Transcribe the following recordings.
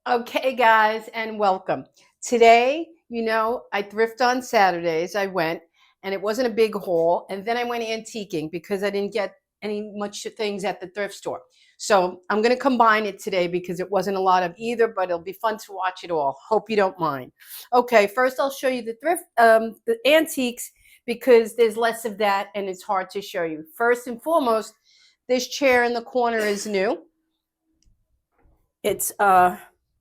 Okay, guys, and welcome. Today, I thrift on Saturdays. I went, and it wasn't a big haul. And then I went antiquing because I didn't get any much things at the thrift store. So I'm going to combine it today because it wasn't a lot of either, but it'll be fun to watch it all. Hope you don't mind. Okay, first I'll show you the antiques because there's less of that and it's hard to show you. First and foremost, this chair in the corner is new. It's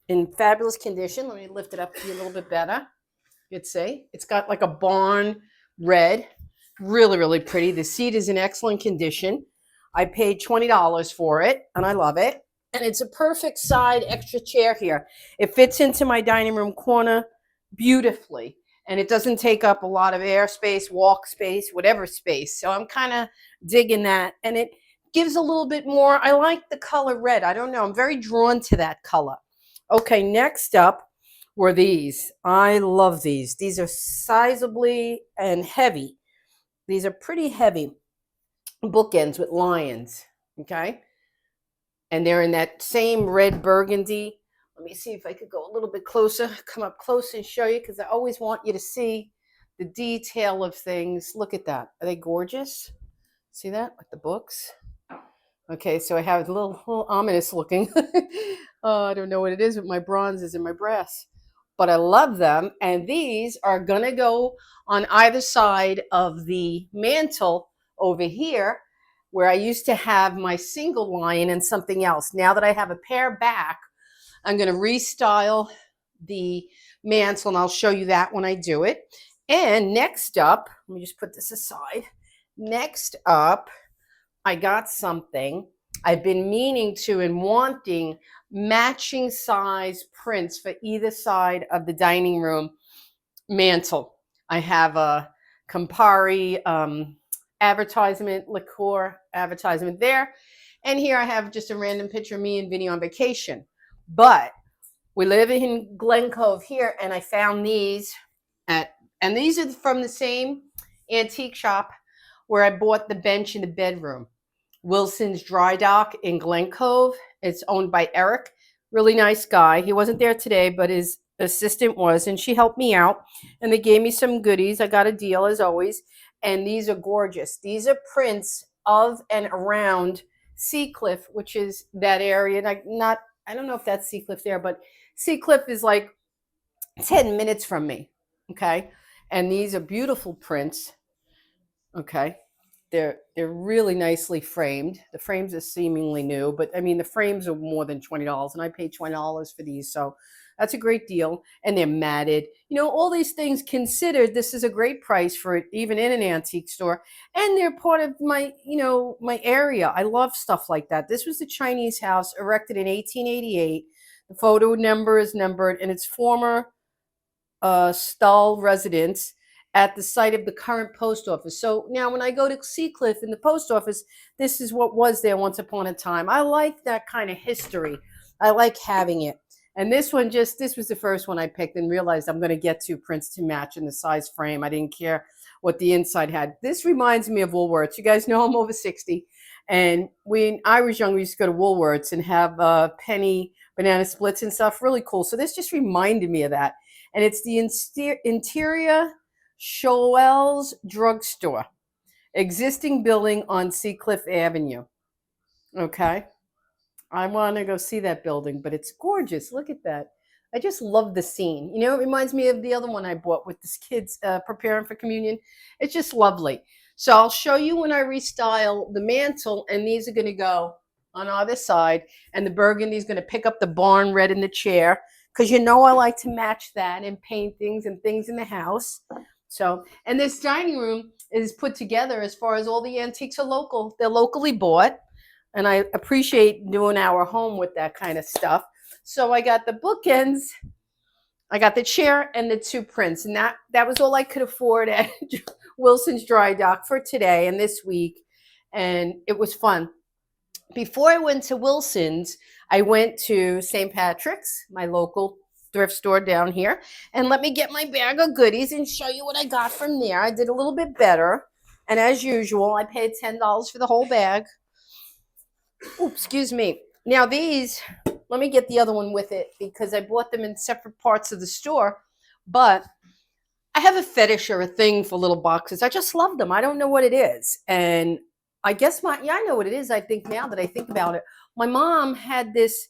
in fabulous condition. Let me lift it up to you a little bit better. You'd see it's got like a barn red, really, really pretty. The seat is in excellent condition. I paid $20 for it, and I love it. And it's a perfect side extra chair here. It fits into my dining room corner beautifully, and it doesn't take up a lot of air space, walk space, whatever space. So I'm kind of digging that, and it gives a little bit more. I like the color red. I don't know. I'm very drawn to that color. Okay, next up were these. I love these. These are sizably and heavy. These are pretty heavy bookends with lions, okay? And they're in that same red burgundy. Let me see if I could go a little bit closer, come up close and show you because I always want you to see the detail of things. Look at that. Are they gorgeous? See that with the books? Okay, so I have a little ominous looking. I don't know what it is with my bronzes and my brass, but I love them. And these are gonna go on either side of the mantle over here, where I used to have my single lion and something else. Now that I have a pair back, I'm gonna restyle the mantle, and I'll show you that when I do it. And next up, let me just put this aside. Next up, I got something I've been meaning to and wanting matching size prints for either side of the dining room mantle. I have a Campari advertisement, liqueur advertisement there. And here I have just a random picture of me and Vinny on vacation. But we live in Glen Cove here, and I found these and these are from the same antique shop where I bought the bench in the bedroom. Wilson's Dry Dock in Glen Cove. It's owned by Eric. Really nice guy. He wasn't there today, but his assistant was, and she helped me out. And they gave me some goodies. I got a deal as always. And these are gorgeous. These are prints of and around Seacliff, which is that area. And I don't know if that's Seacliff there, but Seacliff is like 10 minutes from me. Okay. And these are beautiful prints. Okay. They're really nicely framed. The frames are seemingly new, but I mean the frames are more than $20, and I paid $20 for these, so that's a great deal. And they're matted. All these things considered, this is a great price for it, even in an antique store. And they're part of my area. I love stuff like that. This was the Chinese house erected in 1888. The photo number is numbered, and it's former Stull residence at the site of the current post office. So now when I go to Seacliff in the post office, this is what was there once upon a time. I like that kind of history. I like having it. And this was the first one I picked and realized I'm going to get two prints to match in the size frame. I didn't care what the inside had. This reminds me of Woolworths. You guys know I'm over 60. And when I was young, we used to go to Woolworths and have penny banana splits and stuff. Really cool. So this just reminded me of that. And it's the interior Shoel's Drugstore, existing building on Seacliff Avenue. Okay. I want to go see that building, but it's gorgeous. Look at that. I just love the scene. It reminds me of the other one I bought with this kids preparing for communion. It's just lovely. So I'll show you when I restyle the mantle, and these are going to go on either side, and the burgundy is going to pick up the barn red in the chair because I like to match that and paint things and things in the house. So, and this dining room is put together as far as all the antiques are local. They're locally bought, and I appreciate doing our home with that kind of stuff. So I got the bookends, I got the chair, and the two prints, and that was all I could afford at Wilson's Dry Dock for today and this week, and it was fun. Before I went to Wilson's, I went to St. Patrick's, my local thrift store down here, and let me get my bag of goodies and show you what I got from there. I did a little bit better, and as usual, I paid $10 for the whole bag. Ooh, excuse me. Now these Let me get the other one with it because I bought them in separate parts of the store. But I have a fetish or a thing for little boxes. I just love them. I don't know what it is. And I guess I know what it is. I think now that I think about it, my mom had this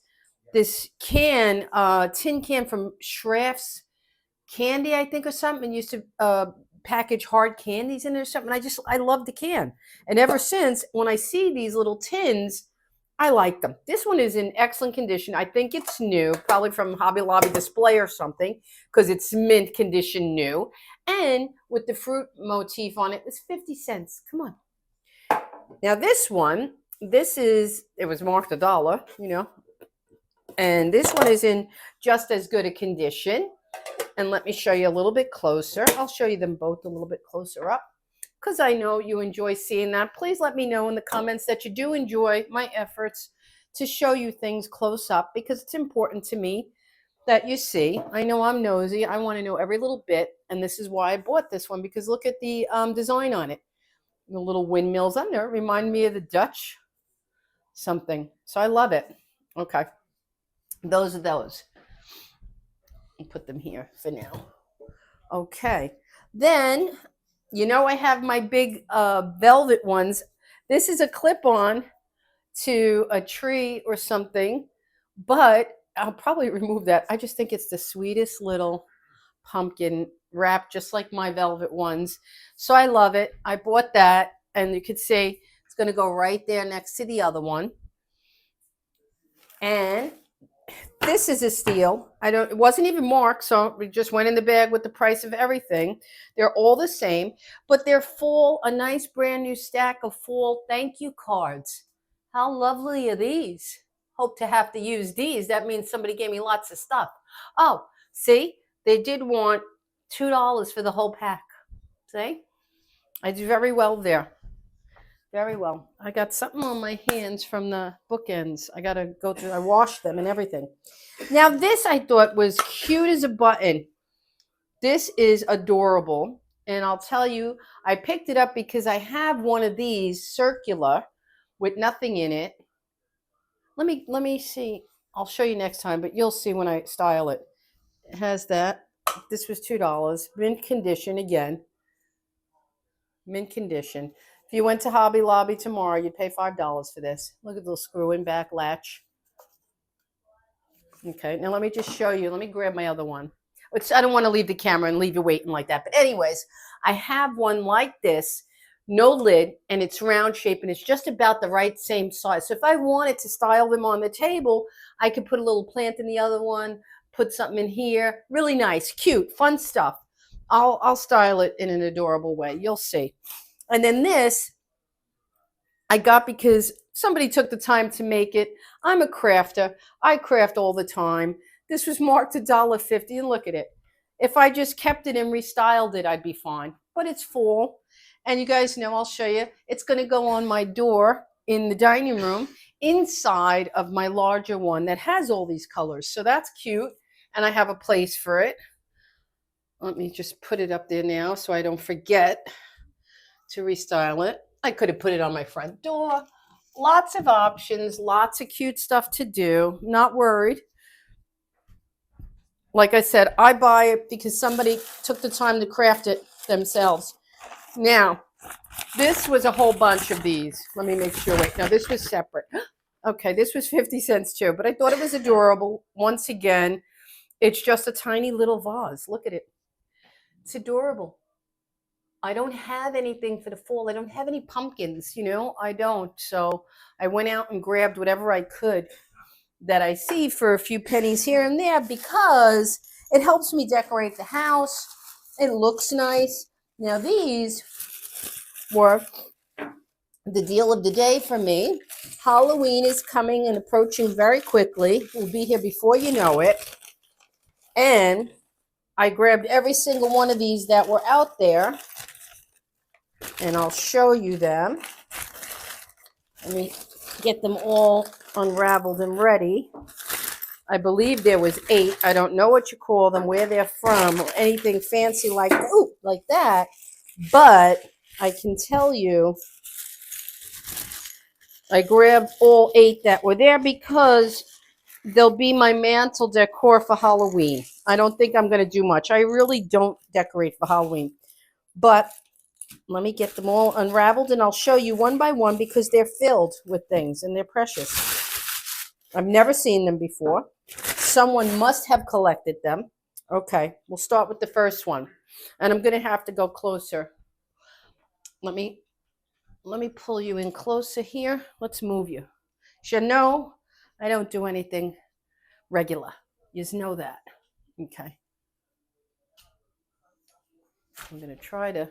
can, tin can from Schraff's Candy, I think, or something, and used to package hard candies in there or something. I love the can. And ever since, when I see these little tins, I like them. This one is in excellent condition. I think it's new, probably from Hobby Lobby display or something, because it's mint condition new. And with the fruit motif on it, it's 50 cents. Come on. Now this one, it was marked $1, you know. And this one is in just as good a condition. And let me show you a little bit closer. I'll show you them both a little bit closer up because I know you enjoy seeing that. Please let me know in the comments that you do enjoy my efforts to show you things close up because it's important to me that you see. I know I'm nosy. I want to know every little bit. And this is why I bought this one because look at the design on it. The little windmills on there remind me of the Dutch something. So I love it. Okay. Those are those. And put them here for now. Okay. Then, you know, I have my big velvet ones. This is a clip-on to a tree or something, but I'll probably remove that. I just think it's the sweetest little pumpkin wrap, just like my velvet ones. So I love it. I bought that, and you could see it's going to go right there next to the other one. And this is a steal. It wasn't even marked, so we just went in the bag with the price of everything. They're all the same, but they're a nice brand new stack of fall thank you cards. How lovely are these? Hope to have to use these. That means somebody gave me lots of stuff. Oh, see, they did want $2 for the whole pack. See, I do very well there. Very well. I got something on my hands from the bookends. I got to go through. I washed them and everything. Now, this I thought was cute as a button. This is adorable. And I'll tell you, I picked it up because I have one of these circular with nothing in it. Let me see. I'll show you next time, but you'll see when I style it. It has that. This was $2. Mint condition again. Mint condition. If you went to Hobby Lobby tomorrow, you'd pay $5 for this. Look at the screw-in back latch. Okay, now let me just show you. Let me grab my other one. Which I don't want to leave the camera and leave you waiting like that. But anyways, I have one like this, no lid, and it's round shape, and it's just about the right same size. So if I wanted to style them on the table, I could put a little plant in the other one, put something in here. Really nice, cute, fun stuff. I'll style it in an adorable way. You'll see. And then this I got because somebody took the time to make it. I'm a crafter. I craft all the time. This was marked $1.50, and look at it. If I just kept it and restyled it, I'd be fine. But it's fall. And you guys know, I'll show you. It's going to go on my door in the dining room inside of my larger one that has all these colors. So that's cute. And I have a place for it. Let me just put it up there now so I don't forget to restyle it. I could have put it on my front door. Lots of options, lots of cute stuff to do. Not worried. Like I said, I buy it because somebody took the time to craft it themselves. Now, this was a whole bunch of these. Let me make sure. Wait, no, this was separate. Okay, this was 50 cents too, but I thought it was adorable. Once again, it's just a tiny little vase. Look at it. It's adorable. I don't have anything for the fall. I don't have any pumpkins, you know, I don't. So I went out and grabbed whatever I could that I see for a few pennies here and there because it helps me decorate the house. It looks nice. Now these were the deal of the day for me. Halloween is coming and approaching very quickly. We'll be here before you know it. And I grabbed every single one of these that were out there. And I'll show you them. Let me get them all unraveled and ready. I believe there was 8. I don't know what you call them, where they're from, or anything fancy like that. But I can tell you, I grabbed all 8 that were there because they'll be my mantle decor for Halloween. I don't think I'm going to do much. I really don't decorate for Halloween. But let me get them all unraveled and I'll show you one by one because they're filled with things and they're precious. I've never seen them before. Someone must have collected them. Okay, we'll start with the first one. And I'm going to have to go closer. Let me pull you in closer here. Let's move you. You know, I don't do anything regular. You just know that. Okay. I'm going to try to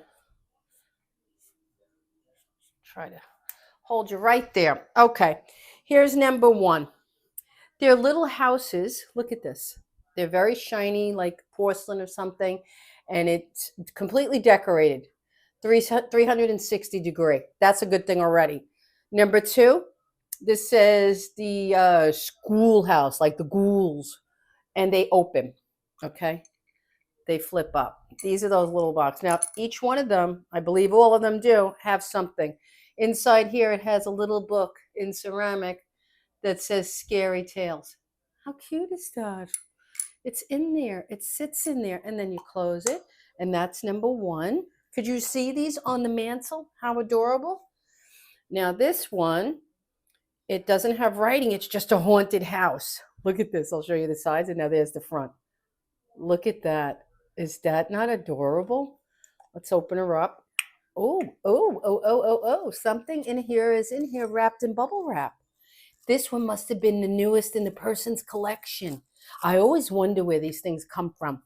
hold you right there. Okay. Here's number one. They're little houses. Look at this. They're very shiny, like porcelain or something. And it's completely decorated. 360 degree. That's a good thing already. Number two, this says the schoolhouse, like the ghouls. And they open. Okay. They flip up. These are those little boxes. Now, each one of them, I believe all of them do, have something. Inside here, it has a little book in ceramic that says Scary Tales. How cute is that? It's in there. It sits in there. And then you close it. And that's number one. Could you see these on the mantle? How adorable. Now, this one, it doesn't have writing. It's just a haunted house. Look at this. I'll show you the sides. And now there's the front. Look at that. Is that not adorable? Let's open her up. Oh. Something in here is in here wrapped in bubble wrap. This one must have been the newest in the person's collection. I always wonder where these things come from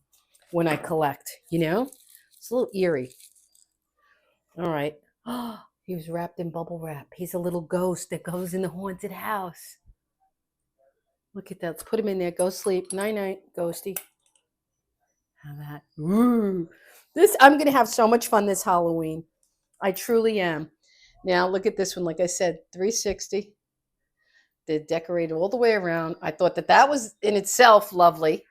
when I collect, you know? It's a little eerie. All right. Oh, he was wrapped in bubble wrap. He's a little ghost that goes in the haunted house. Look at that. Let's put him in there. Go sleep. Night-night, ghosty. How that? Ooh. I'm going to have so much fun this Halloween. I truly am. Now, look at this one. Like I said, 360. They're decorated all the way around. I thought that was in itself lovely.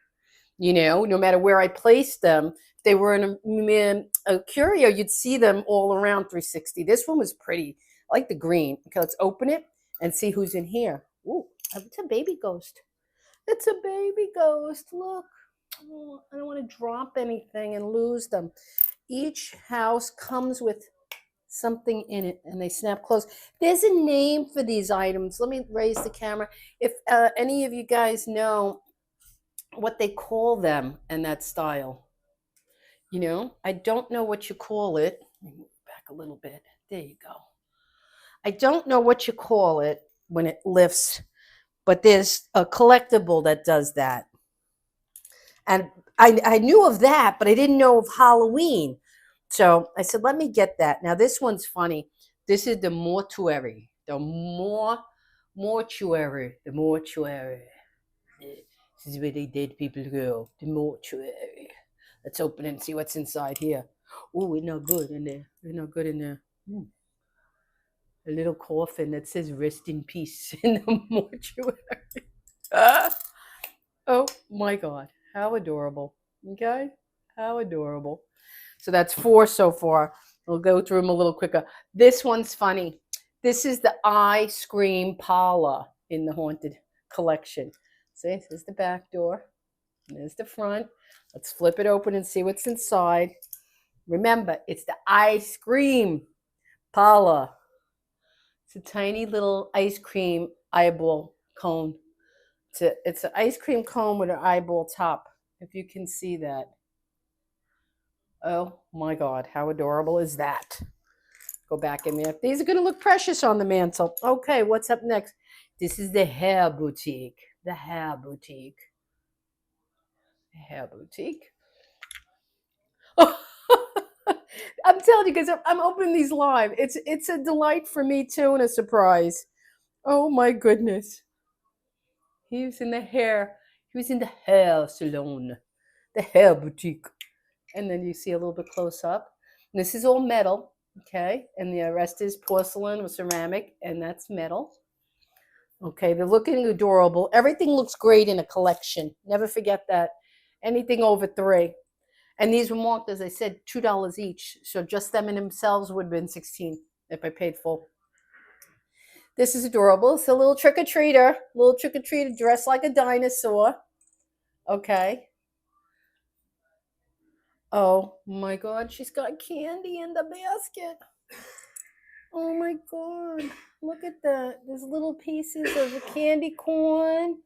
You know, no matter where I placed them, if they were in a curio, you'd see them all around 360. This one was pretty. I like the green. Okay, let's open it and see who's in here. Ooh, it's a baby ghost. It's a baby ghost. Look. Oh, I don't want to drop anything and lose them. Each house comes with something in it and they snap closed. There's a name for these items. Let me raise the camera. If any of you guys know what they call them in that style, you know, I don't know what you call it. Let me move back a little bit. There you go. I don't know what you call it when it lifts, but there's a collectible that does that. And I knew of that, but I didn't know of Halloween. So I said, let me get that. Now, this one's funny. This is the mortuary. Mortuary. The mortuary. This is where they dead people go. The mortuary. Let's open it and see what's inside here. Oh, we're not good in there. We're not good in there. A little coffin that says rest in peace in the mortuary. Oh, my God. How adorable. Okay? How adorable. So that's 4 so far. We'll go through them a little quicker. This one's funny. This is the ice cream parlor in the haunted collection. See, this is the back door. There's the front. Let's flip it open and see what's inside. Remember, it's the ice cream parlor. It's a tiny little ice cream eyeball cone. It's an ice cream cone with an eyeball top, if you can see that. Oh my God, how adorable is that? Go back in there. These are going to look precious on the mantle. Okay, what's up next? This is the hair boutique. The hair boutique. The hair boutique. Oh, I'm telling you, because I'm opening these live. It's a delight for me too and a surprise. Oh my goodness. He was in the hair salon. The hair boutique. And then you see a little bit close up. And this is all metal, okay? And the rest is porcelain or ceramic, and that's metal. Okay, they're looking adorable. Everything looks great in a collection. Never forget that. Anything over 3. And these were marked, as I said, $2 each. So just them in themselves would have been $16 if I paid full. This is adorable. It's a little trick-or-treater dressed like a dinosaur. Okay. Oh my God, she's got candy in the basket. Oh my God, look at that. There's little pieces of a candy corn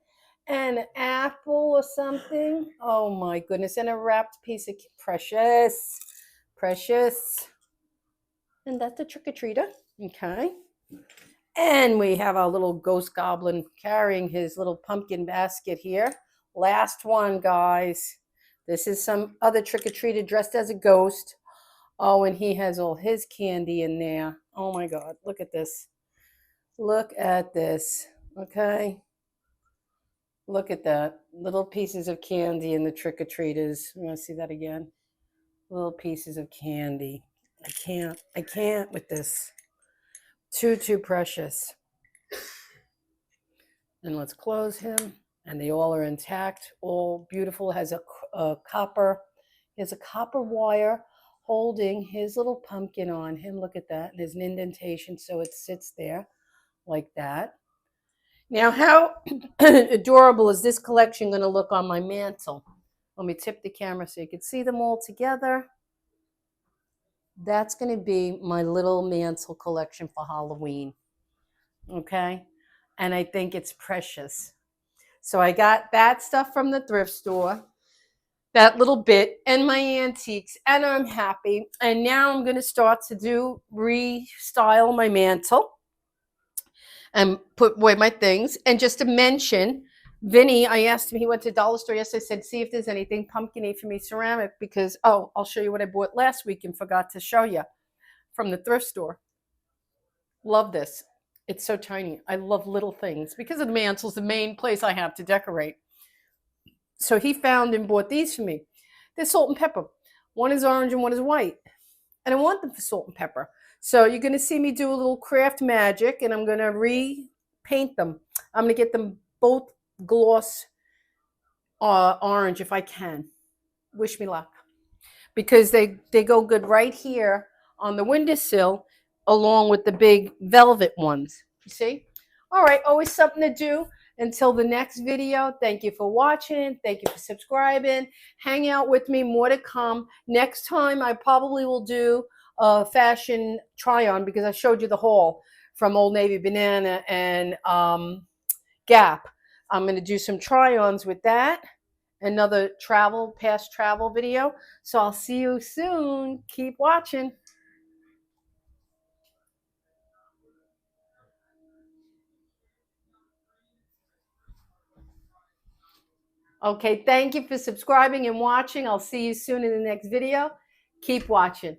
and an apple or something. Oh my goodness, and a wrapped piece of precious, precious. And that's a trick-or-treater. Okay. And we have our little ghost goblin carrying his little pumpkin basket here. Last one, guys. This is some other trick-or-treater dressed as a ghost. Oh, and he has all his candy in there. Oh my God, look at this. Look at this. Okay. Look at that. Little pieces of candy in the trick-or-treaters. You want to see that again? Little pieces of candy. I can't with this. Too precious. And let's close him. And they all are intact, all beautiful. Has a copper wire holding his little pumpkin on him. Look at that. There's an indentation, so it sits there like that. Now, how adorable is this collection going to look on my mantle? Let me tip the camera so you can see them all together. That's going to be my little mantle collection for Halloween. Okay? And I think it's precious. So I got that stuff from the thrift store, that little bit, and my antiques, and I'm happy. And now I'm going to start to restyle my mantle and put away my things. And just to mention, Vinny, I asked him, he went to Dollar Store yesterday, I said, see if there's anything pumpkin-y for me ceramic, because, oh, I'll show you what I bought last week and forgot to show you from the thrift store. Love this. It's so tiny. I love little things because of the mantle's the main place I have to decorate. So he found and bought these for me. They're salt and pepper. One is orange and one is white. And I want them for salt and pepper. So you're going to see me do a little craft magic, and I'm going to repaint them. I'm going to get them both gloss orange if I can. Wish me luck. Because they go good right here on the windowsill along with the big velvet ones. You see? All right, always something to do. Until the next video, thank you for watching. Thank you for subscribing. Hang out with me, more to come. Next time, I probably will do a fashion try-on because I showed you the haul from Old Navy, Banana, and Gap. I'm going to do some try-ons with that. Another past travel video. So I'll see you soon. Keep watching. Okay, thank you for subscribing and watching. I'll see you soon in the next video. Keep watching.